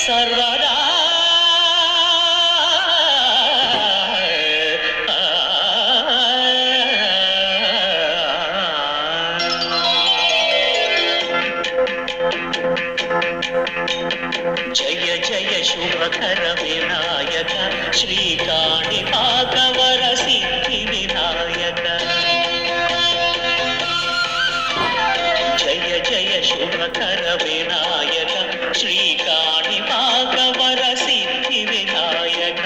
సర్వదా జయ జయ శుభకర వినాయక శ్రీకాణిపాకవర సిద్ధి వినాయక జయ జయ శుభకర వినాయక శ్రీకాణిపాకవర సిద్ధి వినాయక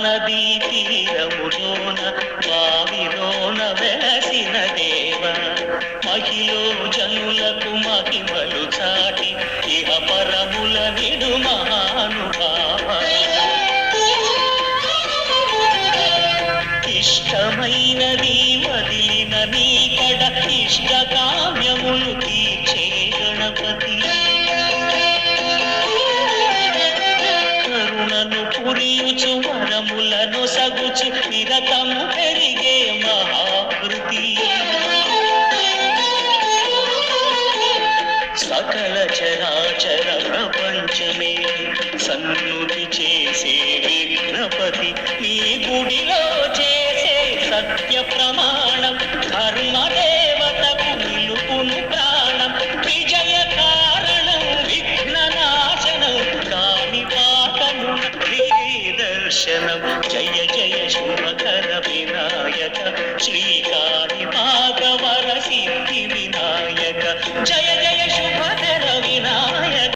నదీ తీరములోన బావిలోన వెలసిన దేవ మహిలో జనులకు మహిమలు చాటి ఇహ పరముల నిడు మహానుభావ ఇష్టమైనది వదిలిన నీ కడ ఇష్ట కామ్యములు తీర్చే గణపతి పురియుచు వరములను సగుచు నిరతము పెరిగే మహాకృతి సకల చరాచర ప్రపంచమే సన్నుతి చేసే విఘ్నపతి నీ గుడిలో చేసే సత్య ప్రమాణం ధర్మదేవతకు నిలుపును ప్రాణం విజయ కారణం విఘ్ననాశనం కాణిపాకమున దర్శనం జయ జయ శుభకర వినాయక శ్రీకాణి